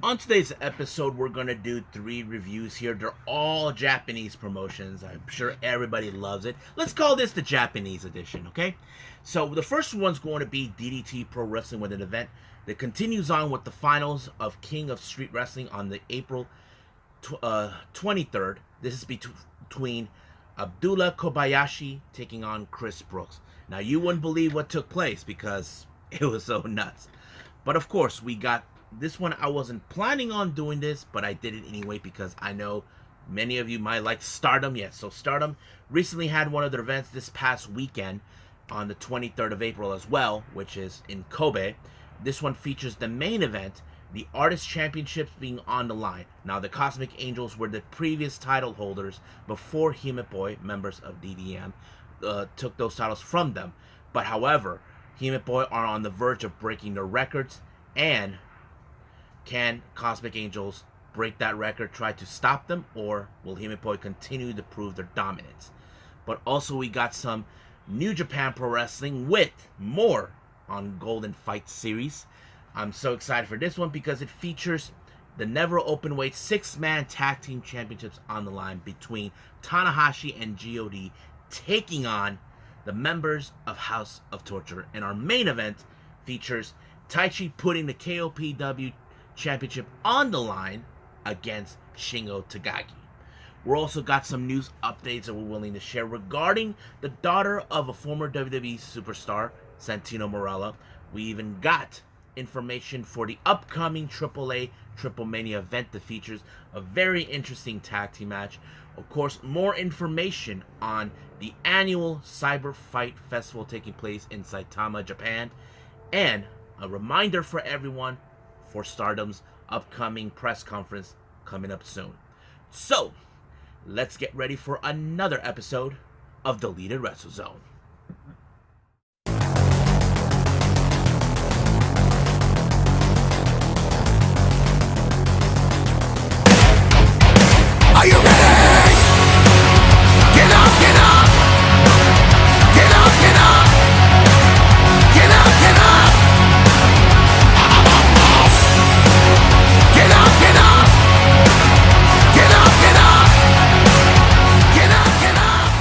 On today's episode, we're going to do 3 reviews here. They're all Japanese promotions. I'm sure everybody loves it. Let's call this the Japanese edition, okay? So the first one's going to be DDT Pro Wrestling with an event that continues on with the finals of King of Street Wrestling on the April 23rd. This is between Abdullah Kobayashi taking on Chris Brooks. Now, you wouldn't believe what took place because it was so nuts. But of course, we got this one. I wasn't planning on doing this, but I did it anyway because I know many of you might like Stardom. Yes, so Stardom recently had one of their events this past weekend on the 23rd of April as well, which is in Kobe. This one features the main event, the Artist Championships being on the line. Now, the Cosmic Angels were the previous title holders before Himepoi, members of DDM, took those titles from them. But however, Himepoi are on the verge of breaking their records, and can Cosmic Angels break that record, try to stop them, or will Himepoi continue to prove their dominance? But also we got some New Japan Pro Wrestling with more on Golden Fight Series. I'm so excited for this one because it features the Never Openweight 6-man tag team championships on the line between Tanahashi and God taking on the members of House of Torture. And our main event features Taichi putting the KOPW championship on the line against Shingo Takagi. We're also got some news updates that we're willing to share regarding the daughter of a former WWE superstar, Santino Marella. We even got information for the upcoming AAA Triplemania event that features a very interesting tag team match. Of course, more information on the annual CyberFight Festival taking place in Saitama, Japan. And a reminder for everyone for Stardom's upcoming press conference coming up soon. So, let's get ready for another episode of Deleted Wrestle Zone. Are you ready? Get up, get up! Get up, get up! Get up, get up! Get up, get up! Get up, get up! Get up, get up!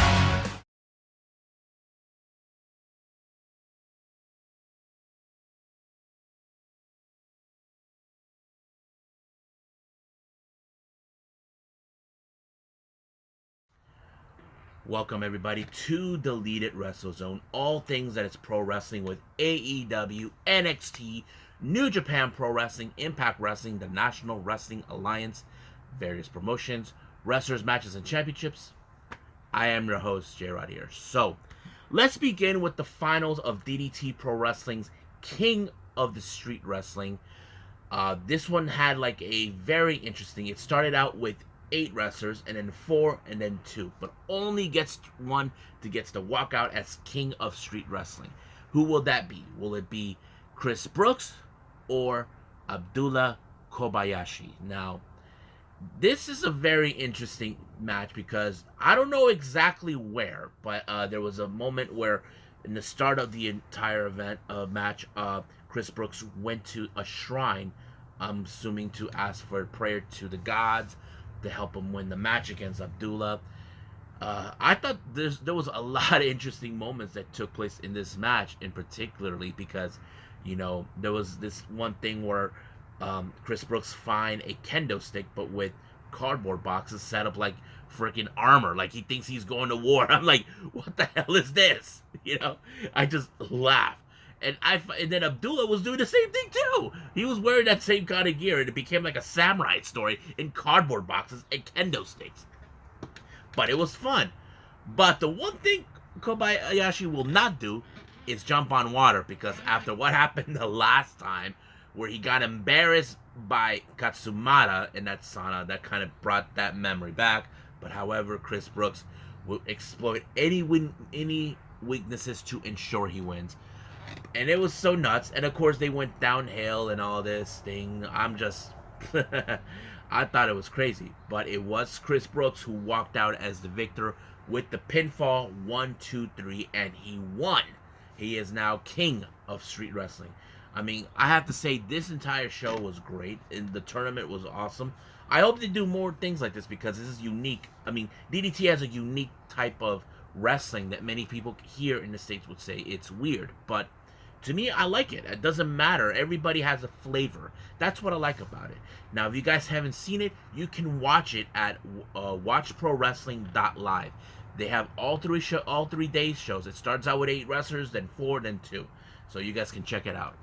Welcome everybody to Deleted Wrestle Zone. All things that is pro wrestling with AEW, NXT, New Japan Pro Wrestling, Impact Wrestling, the National Wrestling Alliance, various promotions, wrestlers, matches, and championships. I am your host, J-Rod here. So, let's begin with the finals of DDT Pro Wrestling's King of the Street Wrestling. This one had like a very interesting, it started out with 8 wrestlers, and then 4, and then 2, but only gets one to gets to walk out as King of Street Wrestling. Who will that be? Will it be Chris Brooks or Abdullah Kobayashi? Now, this is a very interesting match because I don't know exactly where, but there was a moment where in the start of the entire event match, Chris Brooks went to a shrine, I'm assuming to ask for a prayer to the gods to help him win the match against Abdullah. I thought there was a lot of interesting moments that took place in this match, in particularly because, you know, there was this one thing where Chris Brooks find a kendo stick, but with cardboard boxes set up like freaking armor, like he thinks he's going to war. I'm like, what the hell is this? You know, I just laughed. And then Abdullah was doing the same thing too. He was wearing that same kind of gear, and it became like a samurai story in cardboard boxes and kendo sticks. But it was fun. But the one thing Kobayashi will not do is jump on water, because after what happened the last time, where he got embarrassed by Katsumata in that sauna, that kind of brought that memory back. But however, Chris Brooks will exploit any weaknesses to ensure he wins. And it was so nuts. And of course they went downhill and all this thing. I'm just I thought it was crazy. But it was Chris Brooks who walked out as the victor with the pinfall 1, 2, 3, and he won. He is now king of street wrestling. I mean, I have to say this entire show was great, and the tournament was awesome. I hope they do more things like this because this is unique. I mean, DDT has a unique type of wrestling that many people here in the States would say it's weird, but to me, I like it. It doesn't matter. Everybody has a flavor. That's what I like about it. Now, if you guys haven't seen it, you can watch it at watchprowrestling.live. They have all 3 days shows. It starts out with 8 wrestlers, then 4, then 2. So you guys can check it out.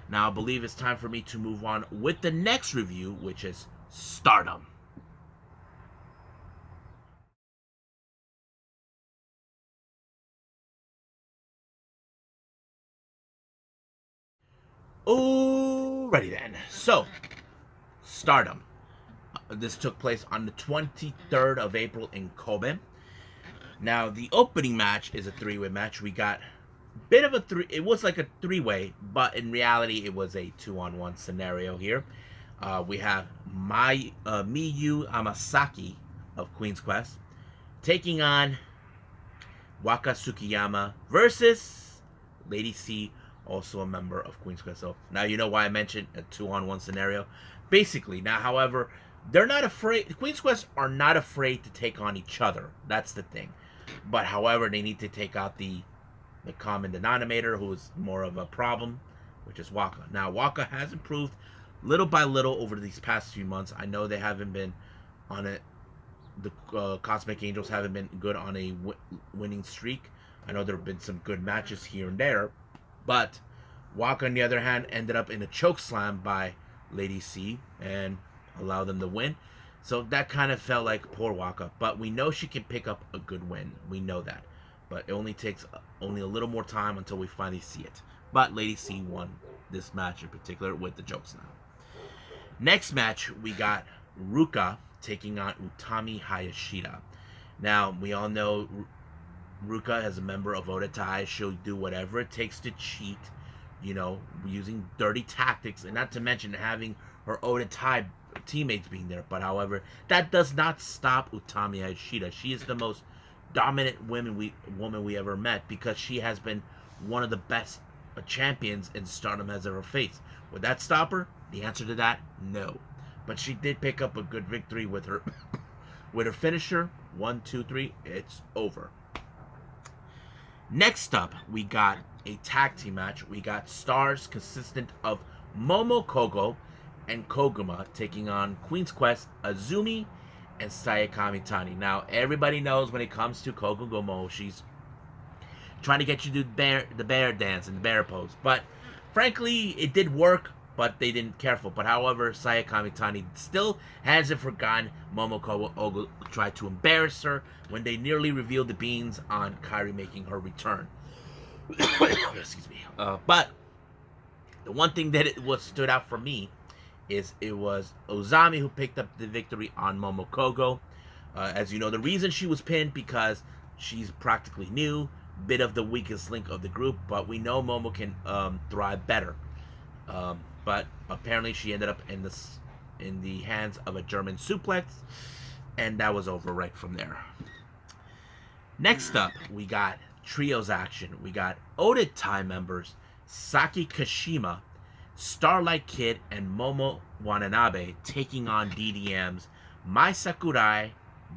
Now, I believe it's time for me to move on with the next review, which is Stardom. Alrighty then. So, Stardom. This took place on the 23rd of April in Kobe. Now, the opening match is a 3-way match. We got a bit of a it was like a 3-way, but in reality, it was a 2-on-1 scenario here. We have Miyu Amasaki of Queen's Quest taking on Waka Tsukiyama versus Lady C, also a member of Queen's Quest. So now you know why I mentioned a 2-on-1 scenario. Basically, now, however, they're not afraid. Queen's Quest are not afraid to take on each other. That's the thing. But however, they need to take out the common denominator, who is more of a problem, which is Waka. Now, Waka has improved little by little over these past few months. I know they haven't been on it. The Cosmic Angels haven't been good on a winning streak. I know there have been some good matches here and there, but Waka, on the other hand, ended up in a choke slam by Lady C and allowed them to win. So that kind of felt like poor Waka, but we know she can pick up a good win. We know that, but it only takes a little more time until we finally see it. But Lady C won this match in particular with the choke slam. Next match, we got Ruka taking on Utami Hayashida. Now, we all know Ruka, as a member of Odatai, she'll do whatever it takes to cheat, using dirty tactics, and not to mention having her Odatai teammates being there. But however, that does not stop Utami Hayashida. She is the most dominant woman we ever met, because she has been one of the best champions in Stardom has ever faced. Would that stop her? The answer to that, no. But she did pick up a good victory with her with her finisher. 1, 2, 3. It's over. Next up, we got a tag team match. We got stars consistent of Momo Kogo and Koguma taking on Queen's Quest, Azumi, and Sayakami Tani. Now, everybody knows when it comes to Koguma, she's trying to get you to do the bear dance and the bear pose. But frankly, it did work, but they didn't careful. But however, Sayakami Tani still hasn't forgotten Momoko Ogo tried to embarrass her when they nearly revealed the beans on Kairi making her return. Excuse me. But the one thing that stood out for me is it was Ozami who picked up the victory on Momokogo. As you know, the reason she was pinned because she's practically new, bit of the weakest link of the group, but we know Momo can thrive better. But apparently she ended up in the hands of a German suplex, and that was over right from there. Next up, we got trios action. We got Odatai members Saki Kashima, Starlight Kid, and Momo Watanabe taking on DDM's Mai Sakurai,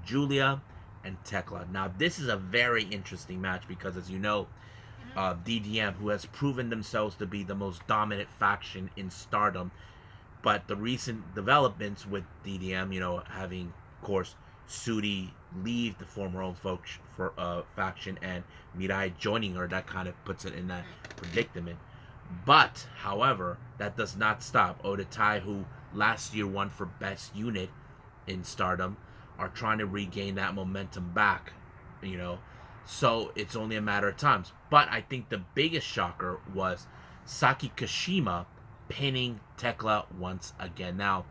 Julia, and Tekla. Now, this is a very interesting match because, as you know, DDM, who has proven themselves to be the most dominant faction in Stardom, but the recent developments with DDM, having, of course, Sudi leave the former own faction and Mirai joining her, that kind of puts it in that predicament. But, however, that does not stop Odatai, who last year won for best unit in Stardom, are trying to regain that momentum back, So it's only a matter of time. But I think the biggest shocker was Saki Kashima pinning Tekla once again. Now,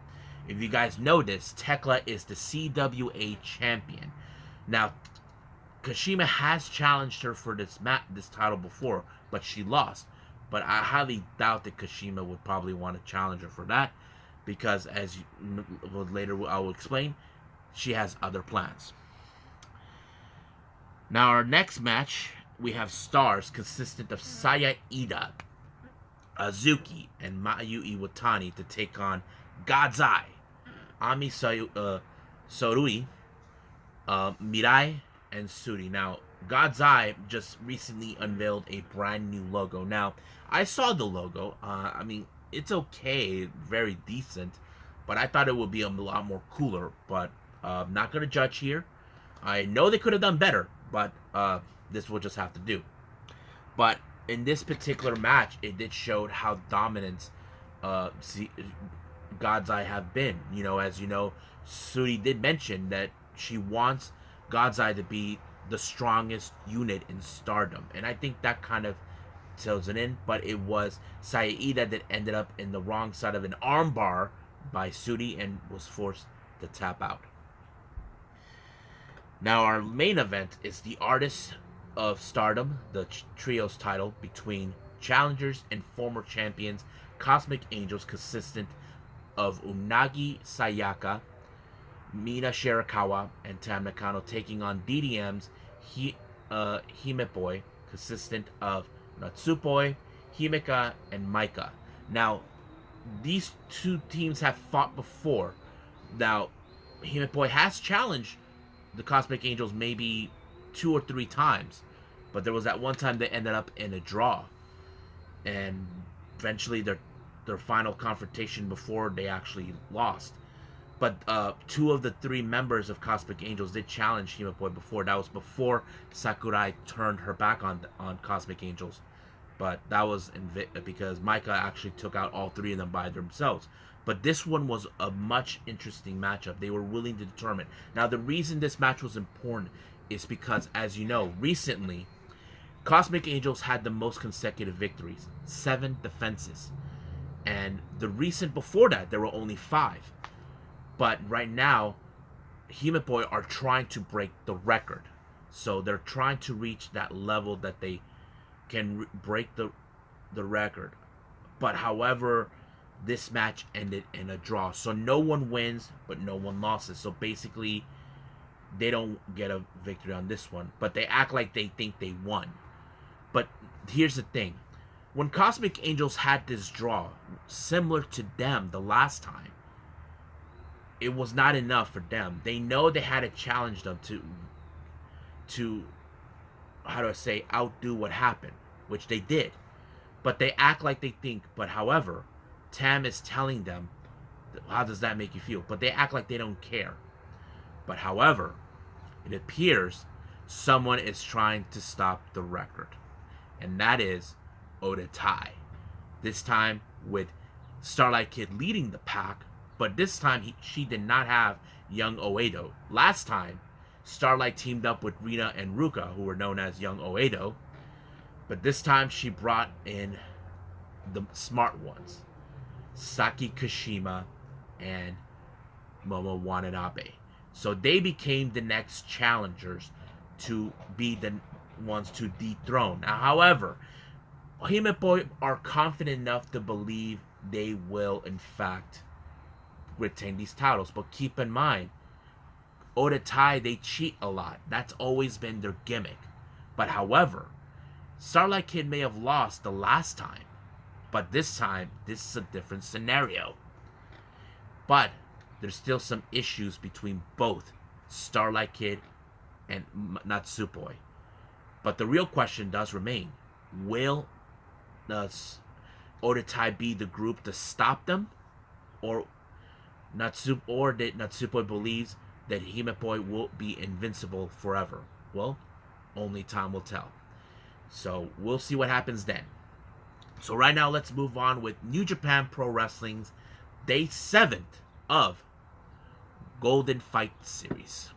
if you guys know this, Tekla is the CWA champion. Now, Kashima has challenged her for this title before, but she lost. But I highly doubt that Kashima would probably want to challenge her for that, because as later I will explain, she has other plans. Now, our next match, we have stars consistent of Saya Ida, Azuki and Mayu Iwatani to take on God's Eye, Sorui, Mirai, and Suri. Now, God's Eye just recently unveiled a brand new logo. Now, I saw the logo. I mean, it's okay, very decent, but I thought it would be a lot more cooler. But not gonna judge here. I know they could have done better, but this will just have to do. But in this particular match, it did show how dominant God's Eye have been. You know, as you know, Suri did mention that she wants God's Eye to be the strongest unit in Stardom, and I think that kind of tells it in. But it was Saida that ended up in the wrong side of an armbar by Suri and was forced to tap out. Now our main event is the Artists of Stardom, the trios title between challengers and former champions Cosmic Angels, consistent of Unagi Sayaka, Mina Shirakawa, and Tam Nakano, taking on DDM's Himepoi, consistent of Natsupoi, Himeka, and Maika. Now, these two teams have fought before. Now, Himepoi has challenged the Cosmic Angels maybe 2 or 3 times, but there was that one time they ended up in a draw, and eventually their final confrontation before they actually lost. But 2 of the 3 members of Cosmic Angels did challenge Himepoi before. That was before Sakurai turned her back on Cosmic Angels. But that was because Maika actually took out all 3 of them by themselves. But this one was a much interesting matchup. They were willing to determine. Now, the reason this match was important is because, as you know, recently, Cosmic Angels had the most consecutive victories, 7 defenses. And the recent before that, there were only 5. But right now, Himepoi are trying to break the record. So they're trying to reach that level that they can break the record. But however, this match ended in a draw. So no one wins, but no one loses. So basically, they don't get a victory on this one. But they act like they think they won. But here's the thing. When Cosmic Angels had this draw, similar to them the last time, it was not enough for them. They know they had to challenge them to how do I say, outdo what happened, which they did. But they act like they think. But however, Tam is telling them, how does that make you feel? But they act like they don't care. But however, it appears someone is trying to stop the record. And that is Oda Tai. This time with Starlight Kid leading the pack, but this time she did not have Young Oedo. Last time, Starlight teamed up with Rina and Ruka, who were known as Young Oedo. But this time she brought in the smart ones, Saki Kashima and Momo Watanabe. So they became the next challengers to be the ones to dethrone. Now, however, Himepoi are confident enough to believe they will, in fact, retain these titles. But keep in mind, Oda Tai, they cheat a lot. That's always been their gimmick. But however, Starlight Kid may have lost the last time. But this time, this is a different scenario. But there's still some issues between both Starlight Kid and Natsupoi. But the real question does remain. Will Oda Tai be the group to stop them? Or that Natsupoi believes that Himepoi will be invincible forever? Well, only time will tell. So we'll see what happens then. So right now, let's move on with New Japan Pro Wrestling's Day 7 of Golden Fight Series.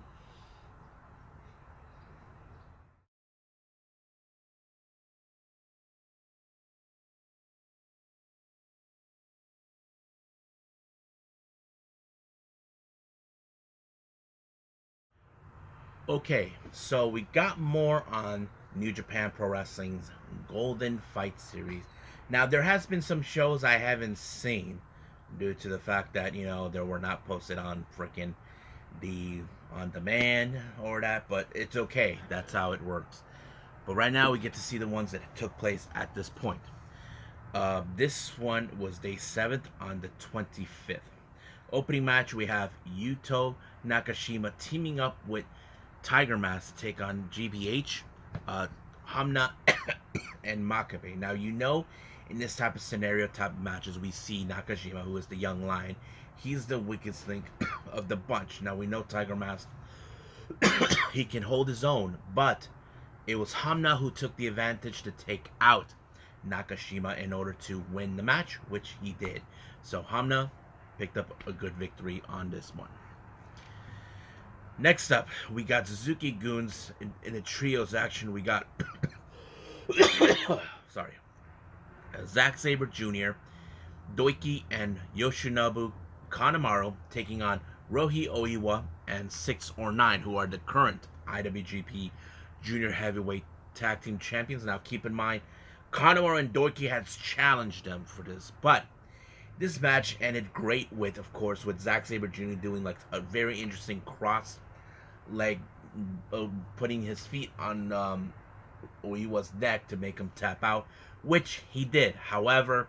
Okay, so we got more on New Japan Pro Wrestling's Golden Fight Series. Now, there has been some shows I haven't seen due to the fact that, you know, they were not posted on freaking the on demand or that, but it's okay. That's how it works. But right now, we get to see the ones that took place at this point. This one was day 7th on the 25th. Opening match, we have Yuto Nakashima teaming up with Tiger Mask to take on GBH, Hamna, and Makabe. Now, in this type of scenario, type of matches, we see Nakashima, who is the young lion. He's the weakest link of the bunch. Now, we know Tiger Mask, he can hold his own, but it was Hamna who took the advantage to take out Nakashima in order to win the match, which he did. So Hamna picked up a good victory on this one. Next up, we got Suzuki Goons in a trios action. We got sorry, Zack Sabre Jr., Doiki, and Yoshinobu Kanemaru taking on Rohi Oiwa and 6 or 9, who are the current IWGP Junior Heavyweight Tag Team Champions. Now, keep in mind, Kanemaru and Doiki has challenged them for this, but this match ended great with, of course, with Zack Sabre Jr. doing like a very interesting cross leg, putting his feet on Oiwa's neck to make him tap out, which he did. However,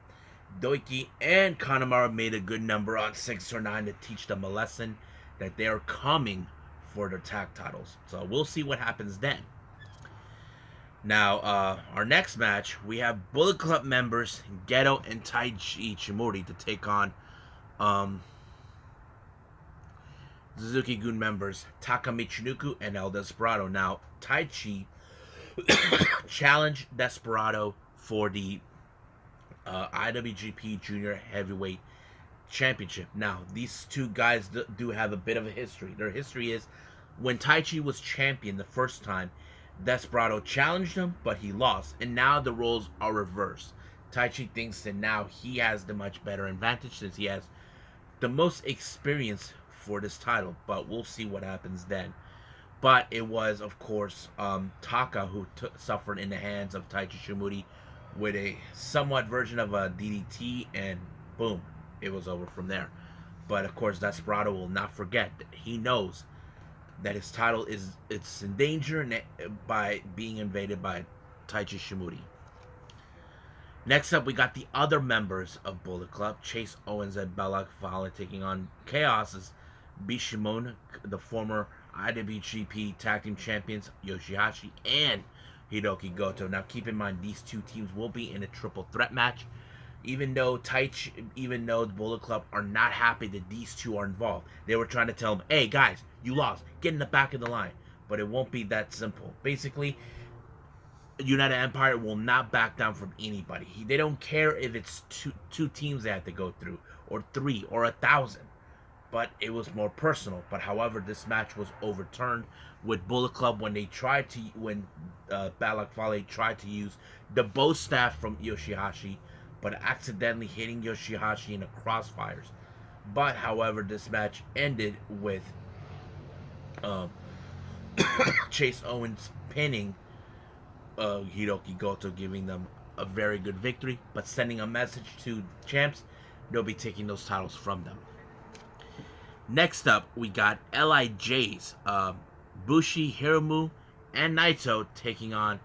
Doiki and Kanemaru made a good number on 6 or 9 to teach them a lesson that they are coming for their tag titles. So we'll see what happens then. Now, our next match, we have Bullet Club members Geto and Taichi Ichimori to take on Suzuki Gun members Taka Michinoku and El Desperado. Now, Taichi challenged Desperado for the IWGP Junior Heavyweight Championship. Now, these two guys do have a bit of a history. Their history is when Taichi was champion the first time, Desperado challenged him, but he lost. And now the roles are reversed. Taichi thinks that now he has the much better advantage since he has the most experience for this title. But we'll see what happens then. But it was, of course, Taka who suffered in the hands of Taichi Shimuri with a somewhat version of a DDT, and boom, it was over from there. But of course, Desperado will not forget that he knows that his title it's in danger by being invaded by Taichi Shimuri. Next up, we got the other members of Bullet Club, Chase Owens and Bella Fale, taking on Chaos's Bishamon, the former IWGP Tag Team Champions Yoshihashi and Hiroki Goto. Now, keep in mind, these two teams will be in a triple threat match. Even though the Bullet Club are not happy that these two are involved, they were trying to tell them, "Hey guys, you lost. Get in the back of the line." But it won't be that simple. Basically, United Empire will not back down from anybody. They don't care if it's two teams they have to go through, or 3, or 1,000. But it was more personal. But however, this match was overturned with Bullet Club when Balak Fale tried to use the bow staff from Yoshihashi, but accidentally hitting Yoshihashi in the crossfires. But however, this match ended with Chase Owens pinning Hiroki Goto, giving them a very good victory, but sending a message to champs, they'll be taking those titles from them. Next up, we got LIJ's Bushi, Hiromu, and Naito taking on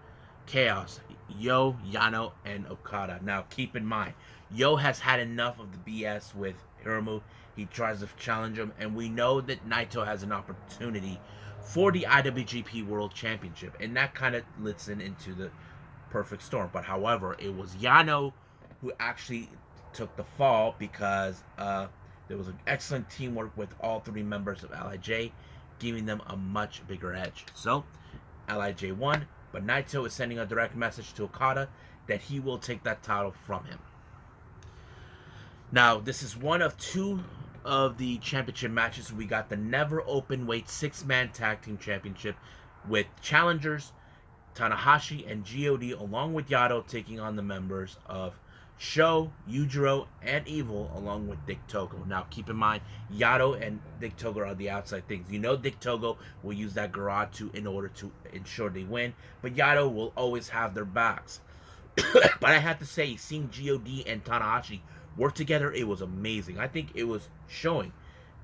Chaos, Yo, Yano, and Okada. Now, keep in mind, Yo has had enough of the BS with Hiromu. He tries to challenge him, and we know that Naito has an opportunity for the IWGP World Championship, and that kind of lets into the perfect storm. But however, it was Yano who actually took the fall because there was an excellent teamwork with all 3 members of LIJ, giving them a much bigger edge. So, LIJ won, but Naito is sending a direct message to Okada that he will take that title from him. Now, this is one of 2 of the championship matches. We got the Never Openweight 6-man Tag Team Championship with challengers Tanahashi and GOD, along with Yado, taking on the members of Sho, Yujiro, and Evil, along with Dick Togo. Now, keep in mind, Yado and Dick Togo are the outside things. You know Dick Togo will use that garage in order to ensure they win, but Yado will always have their backs. But I have to say, seeing GOD and Tanahashi work together, it was amazing. I think it was showing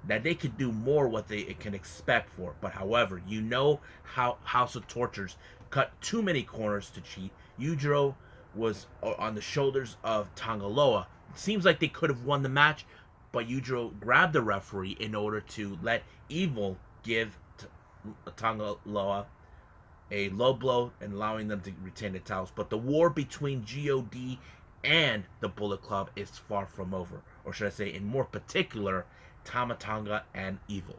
that they could do more what they can expect for. But however, you know how House of Tortures cut too many corners to cheat. Yujiro was on the shoulders of Tangaloa. It seems like they could have won the match, but Yujiro grabbed the referee in order to let Evil give Tangaloa a low blow and allowing them to retain the titles. But the war between God and the Bullet Club is far from over, or should I say, in more particular, Tama Tonga and Evil.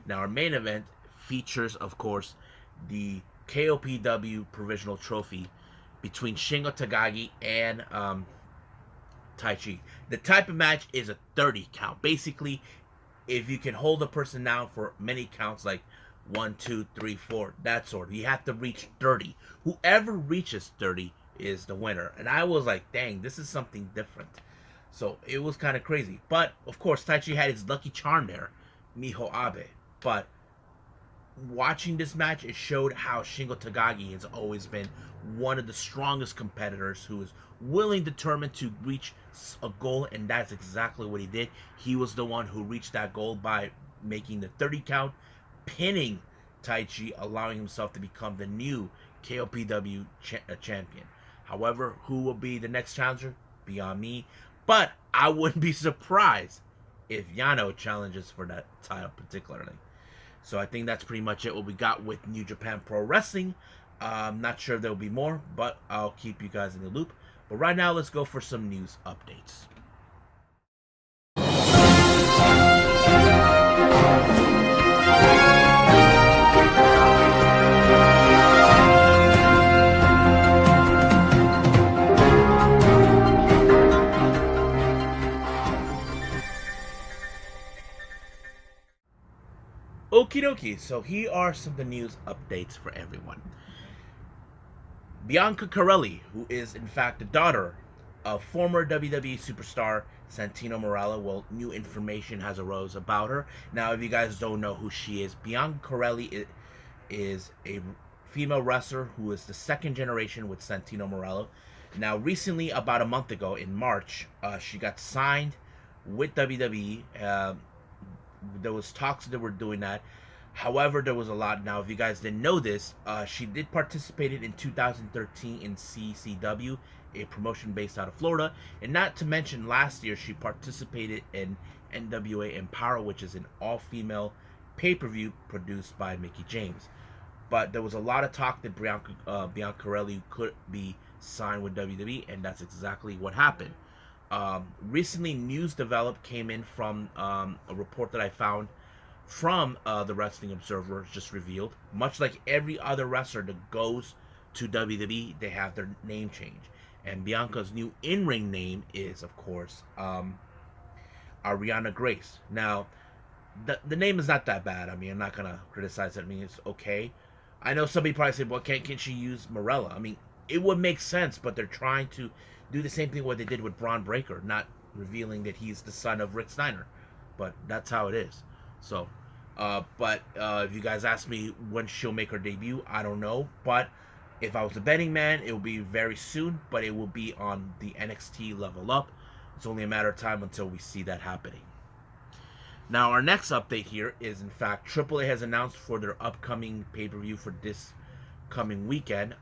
Now, our main event features, of course, the KOPW Provisional Trophy between Shingo Takagi and Taichi. The type of match is a 30 count. Basically, if you can hold a person down for many counts, like 1, 2, 3, 4, that sort, you have to reach 30. Whoever reaches 30 is the winner. And I was like, dang, this is something different. So it was kind of crazy. But, of course, Taichi had his lucky charm there, Miho Abe. But watching this match, it showed how Shingo Takagi has always been one of the strongest competitors who is willing, determined to reach a goal, and that's exactly what he did. He was the one who reached that goal by making the 30 count, pinning Taichi, allowing himself to become the new KOPW champion. However, who will be the next challenger? Beyond me. But I wouldn't be surprised if Yano challenges for that title particularly. So I think that's pretty much it, what we got with New Japan Pro Wrestling. I'm not sure if there will be more, but I'll keep you guys in the loop. But right now, let's go for some news updates. Okie dokie, so here are some of the news updates for everyone. Bianca Carelli, who is in fact the daughter of former WWE superstar Santino Marella, well, new information has arose about her. Now, if you guys don't know who she is, Bianca Carelli is a female wrestler who is the second generation with Santino Marella. Now, recently, about a month ago in March, she got signed with WWE. There was talks that were doing that. However, there was a lot. Now, if you guys didn't know this, she did participate in 2013 in CCW, a promotion based out of Florida. And not to mention, last year, she participated in NWA Empower, which is an all-female pay-per-view produced by Mickie James. But there was a lot of talk that Bianca Carelli could be signed with WWE, and that's exactly what happened. Recently, news came in from a report that I found from the Wrestling Observer, just revealed, much like every other wrestler that goes to WWE, they have their name change. And Bianca's new in-ring name is, of course, Ariana Grace. Now, the name is not that bad. I mean, I'm not going to criticize it. I mean, it's okay. I know somebody probably said, well, can't she use Marella? I mean, it would make sense, but they're trying to do the same thing what they did with Braun Breaker, not revealing that he's the son of Rick Steiner. But that's how it is. So, if you guys ask me when she'll make her debut, I don't know. But if I was a betting man, it will be very soon. But it will be on the NXT Level Up. It's only a matter of time until we see that happening. Now, our next update here is, in fact, AAA has announced for their upcoming pay-per-view for this coming weekend,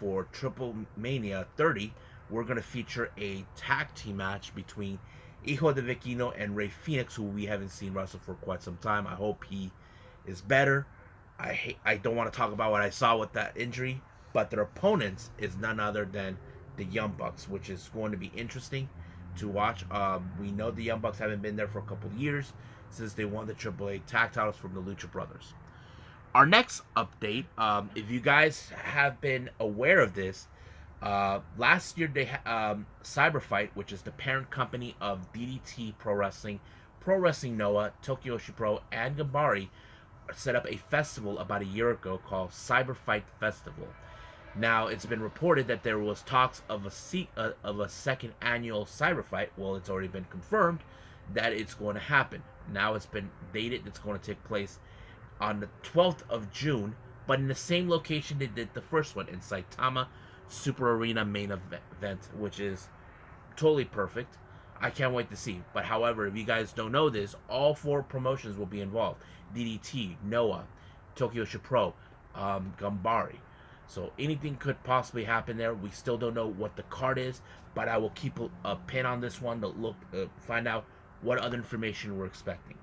for Triplemania 30, we're going to feature a tag team match between Hijo de Vecino and Rey Fenix, who we haven't seen wrestle for quite some time. I hope he is better. I don't want to talk about what I saw with that injury, but their opponents is none other than the Young Bucks, which is going to be interesting to watch. We know the Young Bucks haven't been there for a couple of years since they won the AAA tag titles from the Lucha Brothers. Our next update, if you guys have been aware of this, last year they CyberFight, which is the parent company of DDT Pro Wrestling, Pro Wrestling Noah, Tokyo Pro, and Gambari, set up a festival about a year ago called CyberFight Festival. Now, it's been reported that there was talks of a second annual CyberFight. Well, it's already been confirmed that it's going to happen. Now it's been dated. It's going to take place on the 12th of June, but in the same location they did the first one, in Saitama Super Arena main event, which is totally perfect. I can't wait to see. But however, if you guys don't know this, all four promotions will be involved. DDT, Noah, Tokyo Pro, Gambari. So anything could possibly happen there. We still don't know what the card is, but I will keep a pin on this one to find out what other information we're expecting.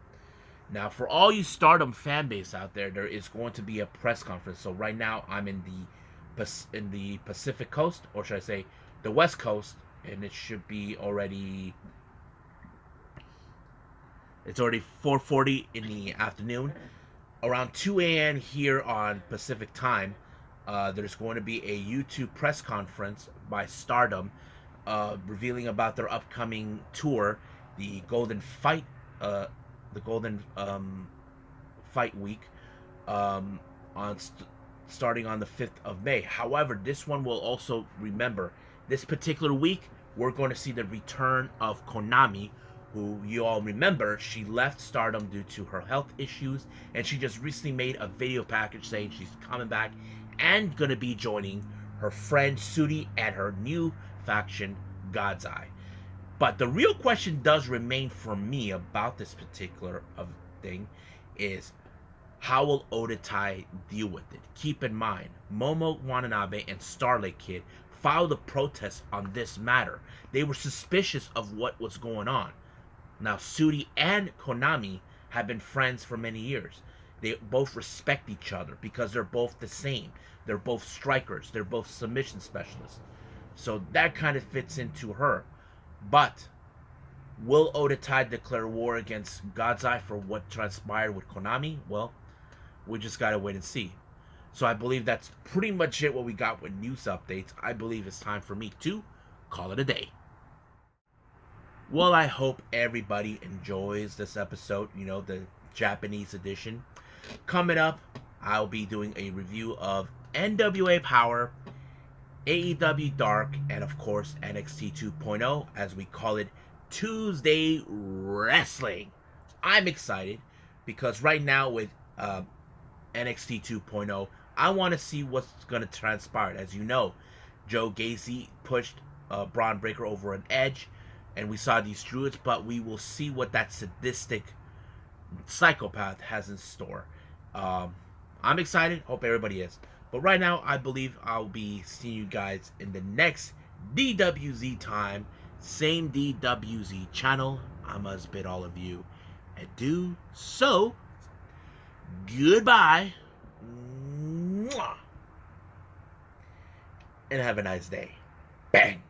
Now, for all you Stardom fan base out there, there is going to be a press conference. So right now, I'm in the Pacific Coast, or should I say, the West Coast, and it should be already. It's already 4:40 in the afternoon. Around 2 a.m. here on Pacific time, there's going to be a YouTube press conference by Stardom, revealing about their upcoming tour, the Golden Fight, the Golden Fight Week, starting on the 5th of May. However, this one will also remember this particular week. We're going to see the return of Konami, who you all remember, she left Stardom due to her health issues, and she just recently made a video package saying she's coming back and going to be joining her friend Sudi and her new faction, God's Eye. But the real question does remain for me about this particular thing is, how will Odatai deal with it? Keep in mind, Momo Watanabe and Starlight Kid filed a protest on this matter. They were suspicious of what was going on. Now, Sudi and Konami have been friends for many years. They both respect each other because they're both the same. They're both strikers. They're both submission specialists. So that kind of fits into her. But will Odatai declare war against God's Eye for what transpired with Konami? Well, we just got to wait and see. So I believe that's pretty much it what we got with news updates. I believe it's time for me to call it a day. Well, I hope everybody enjoys this episode, the Japanese edition. Coming up, I'll be doing a review of NWA Power, AEW Dark, and of course NXT 2.0, as we call it, Tuesday Wrestling. I'm excited because right now with NXT 2.0, I want to see what's going to transpire. As you know, Joe Gacy pushed Braun Breaker over an edge, and we saw these druids, but we will see what that sadistic psychopath has in store. I'm excited. Hope everybody is. But right now, I believe I'll be seeing you guys in the next DWZ time. Same DWZ channel. I must bid all of you adieu. So, goodbye. Mwah. And have a nice day. Bang.